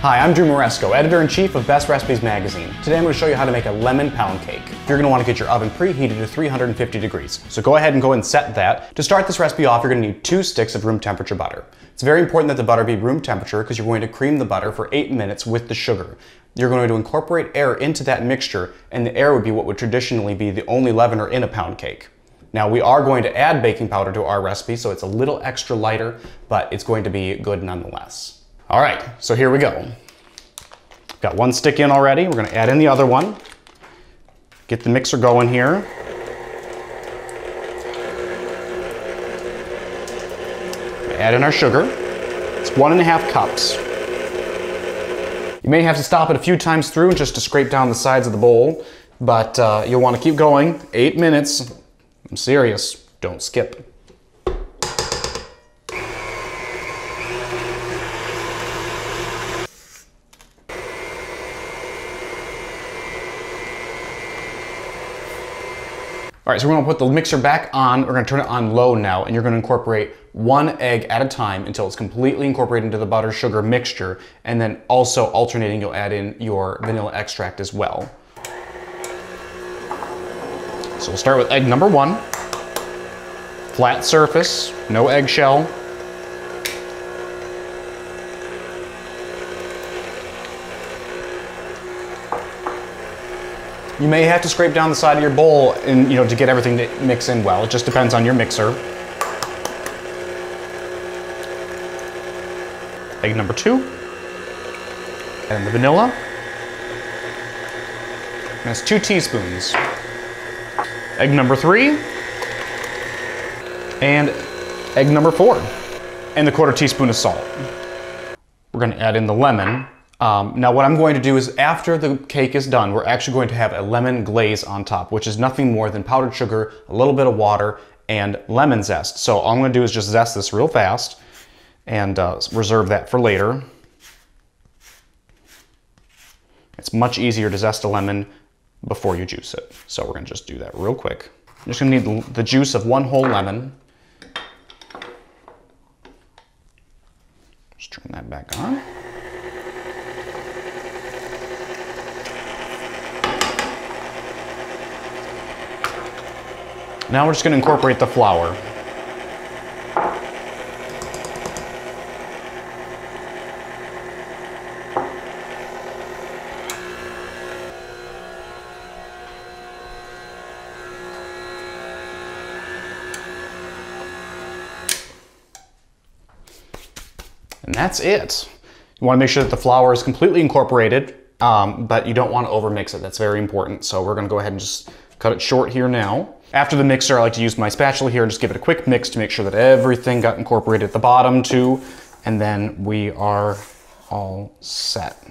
Hi, I'm Drew Maresco, Editor-in-Chief of Best Recipes magazine. Today I'm going to show you how to make a lemon pound cake. You're going to want to get your oven preheated to 350 degrees. So go ahead and set that. To start this recipe off, you're going to need 2 sticks of room temperature butter. It's very important that the butter be room temperature because you're going to cream the butter for 8 minutes with the sugar. You're going to incorporate air into that mixture, and the air would be what would traditionally be the only leavener in a pound cake. Now we are going to add baking powder to our recipe, so it's a little extra lighter, but it's going to be good nonetheless. All right, so here we go. Got 1 stick in already. We're going to add in the other one. Get the mixer going here. Add in our sugar. It's 1½ cups. You may have to stop it a few times through just to scrape down the sides of the bowl, but you'll want to keep going. 8 minutes. I'm serious. Don't skip. All right, so we're gonna put the mixer back on. We're gonna turn it on low now, and you're gonna incorporate 1 egg at a time until it's completely incorporated into the butter sugar mixture, and then also alternating, you'll add in your vanilla extract as well. So we'll start with egg number 1. Flat surface, no eggshell. You may have to scrape down the side of your bowl and, to get everything to mix in well. It just depends on your mixer. Egg number 2. And the vanilla. And that's 2 teaspoons. Egg number 3. And egg number 4. And the 1/4 teaspoon of salt. We're gonna add in the lemon. Now what I'm going to do is after the cake is done, we're actually going to have a lemon glaze on top, which is nothing more than powdered sugar, a little bit of water, and lemon zest. So all I'm going to do is just zest this real fast and reserve that for later. It's much easier to zest a lemon before you juice it. So we're going to just do that real quick. I'm just going to need the juice of 1 whole lemon. Just turn that back on. Now we're just going to incorporate the flour. And that's it. You want to make sure that the flour is completely incorporated, but you don't want to overmix it. That's very important. So we're going to go ahead and just cut it short here now. After the mixer, I like to use my spatula here and just give it a quick mix to make sure that everything got incorporated at the bottom too, and then we are all set.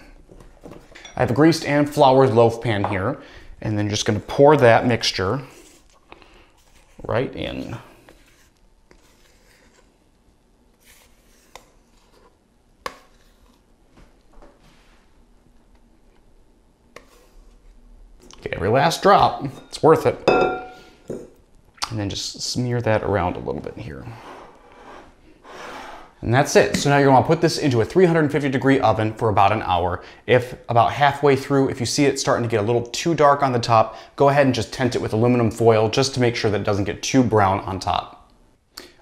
I have a greased and floured loaf pan here, and then just gonna pour that mixture right in. Get every last drop, it's worth it. And then just smear that around a little bit here. And that's it. So now you're gonna put this into a 350 degree oven for about an hour. If about halfway through, if you see it starting to get a little too dark on the top, go ahead and just tent it with aluminum foil just to make sure that it doesn't get too brown on top.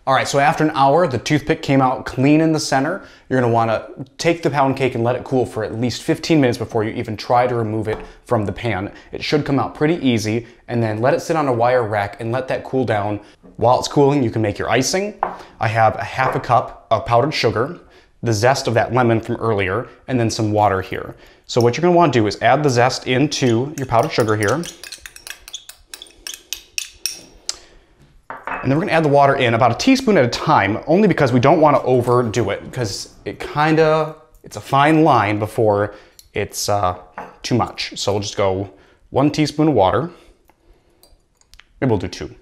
All right, so after an hour, the toothpick came out clean in the center. You're gonna wanna take the pound cake and let it cool for at least 15 minutes before you even try to remove it from the pan. It should come out pretty easy, and then let it sit on a wire rack and let that cool down. While it's cooling, you can make your icing. I have a ½ cup of powdered sugar, the zest of that lemon from earlier, and then some water here. So what you're gonna wanna do is add the zest into your powdered sugar here. And then we're gonna add the water in about a teaspoon at a time, only because we don't wanna overdo it, because it's a fine line before it's too much. So we'll just go 1 teaspoon of water. Maybe we'll do 2.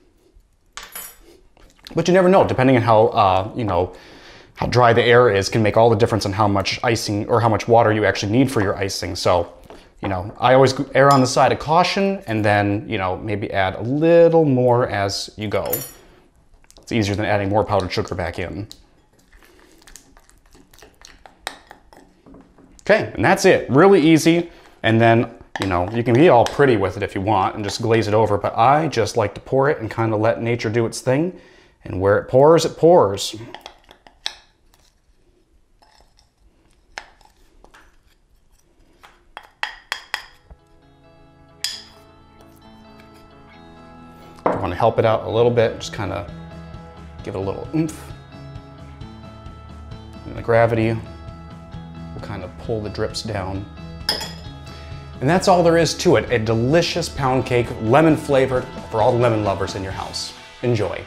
But you never know, depending on how, how dry the air is can make all the difference in how much icing or how much water you actually need for your icing. So, I always err on the side of caution, and then, maybe add a little more as you go. It's easier than adding more powdered sugar back in. Okay, and that's it. Really easy. And then, you know, you can be all pretty with it if you want and just glaze it over, but I just like to pour it and kind of let nature do its thing. And where it pours, it pours. If you want to help it out a little bit, just kind of give it a little oomph. And the gravity will kind of pull the drips down. And that's all there is to it. A delicious pound cake, lemon flavored, for all the lemon lovers in your house. Enjoy.